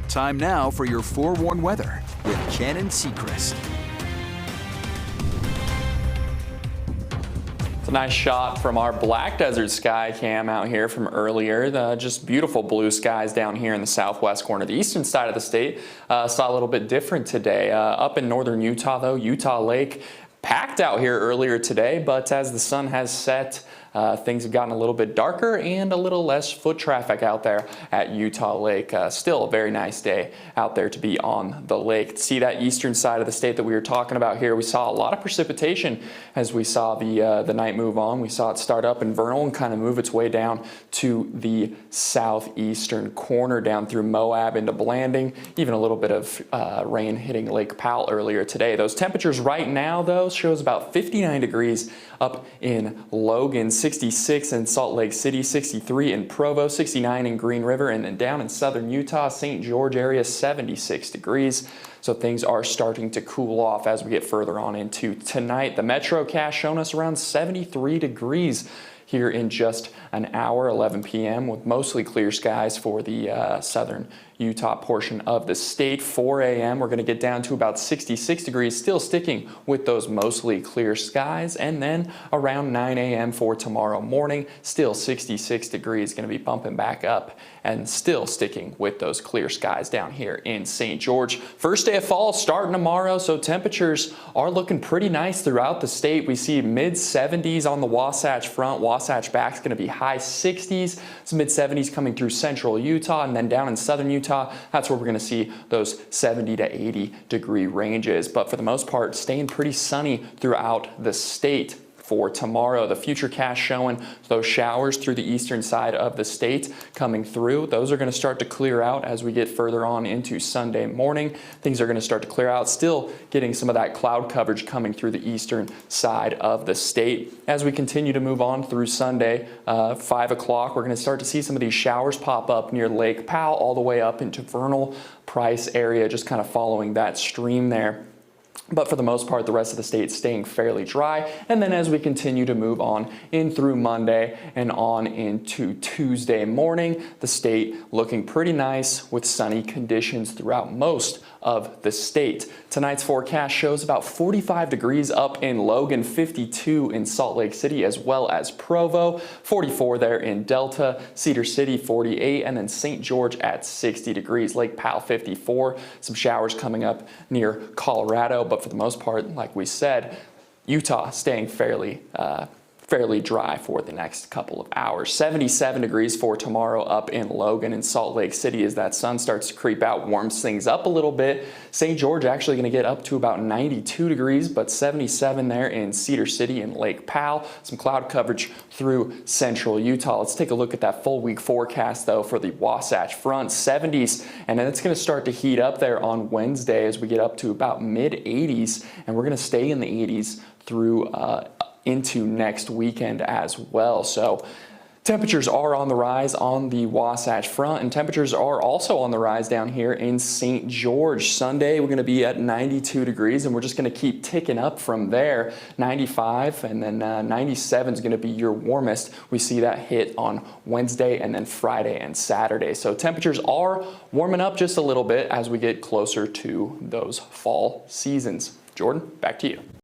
Time now for your forewarned weather with Ken and Seacrest. It's a nice shot from our Black Desert sky cam out here from earlier. Just beautiful blue skies down here in the southwest corner. The eastern side of the state saw a little bit different today. Up in northern Utah, though, Utah Lake packed out here earlier today, but as the sun has set, things have gotten a little bit darker and a little less foot traffic out there at Utah Lake. Still a very nice day out there to be on the lake. See that eastern side of the state that we were talking about here. We saw a lot of precipitation as we saw the night move on. We saw it start up in Vernal and kind of move its way down to the southeastern corner down through Moab into Blanding. Even a little bit of rain hitting Lake Powell earlier today. Those temperatures right now, though, shows about 59 degrees up in Logan, 66 in Salt Lake City, 63 in Provo, 69 in Green River, and then down in southern Utah, St. George area, 76 degrees. So things are starting to cool off as we get further on into tonight. The MetroCast showing us around 73 degrees here in just an hour, 11 p.m. with mostly clear skies for the southern Utah portion of the state. 4 a.m. we're going to get down to about 66 degrees, still sticking with those mostly clear skies. And then around 9 a.m. for tomorrow morning, still 66 degrees, going to be bumping back up and still sticking with those clear skies down here in St. George. First day of fall starting tomorrow, so temperatures are looking pretty nice throughout the state. We see mid 70s on the Wasatch Front. Wasatch Back's going to be high 60s. It's mid 70s coming through central Utah, and then down in southern Utah, that's where we're going to see those 70 to 80 degree ranges. But for the most part, staying pretty sunny throughout the state. For tomorrow, the futurecast showing those showers through the eastern side of the state coming through. Those are going to start to clear out as we get further on into Sunday morning. Things are going to start to clear out, still getting some of that cloud coverage coming through the eastern side of the state. As we continue to move on through Sunday, 5 o'clock, we're going to start to see some of these showers pop up near Lake Powell all the way up into Vernal, Price area, just kind of following that stream there. But for the most part, the rest of the state staying fairly dry. And then as we continue to move on in through Monday and on into Tuesday morning, the state looking pretty nice with sunny conditions throughout most of the state. Tonight's forecast shows about 45 degrees up in Logan, 52 in Salt Lake City, as well as Provo, 44 there in Delta, Cedar City 48, and then St. George at 60 degrees, Lake Powell 54. Some showers coming up near Colorado, but for the most part, like we said, Utah staying fairly dry for the next couple of hours. 77 degrees for tomorrow up in Logan and Salt Lake City as that sun starts to creep out, warms things up a little bit. St. George actually going to get up to about 92 degrees, but 77 there in Cedar City and Lake Powell. Some cloud coverage through central Utah. Let's take a look at that full week forecast though for the Wasatch Front. 70s, and then it's going to start to heat up there on Wednesday as we get up to about mid 80s, and we're going to stay in the 80s through into next weekend as well. So temperatures are on the rise on the Wasatch Front, and temperatures are also on the rise down here in St. George. Sunday, we're going to be at 92 degrees, and we're just going to keep ticking up from there. 95, and then 97 is going to be your warmest. We see that hit on Wednesday and then Friday and Saturday. So temperatures are warming up just a little bit as we get closer to those fall seasons. Jordan, back to you.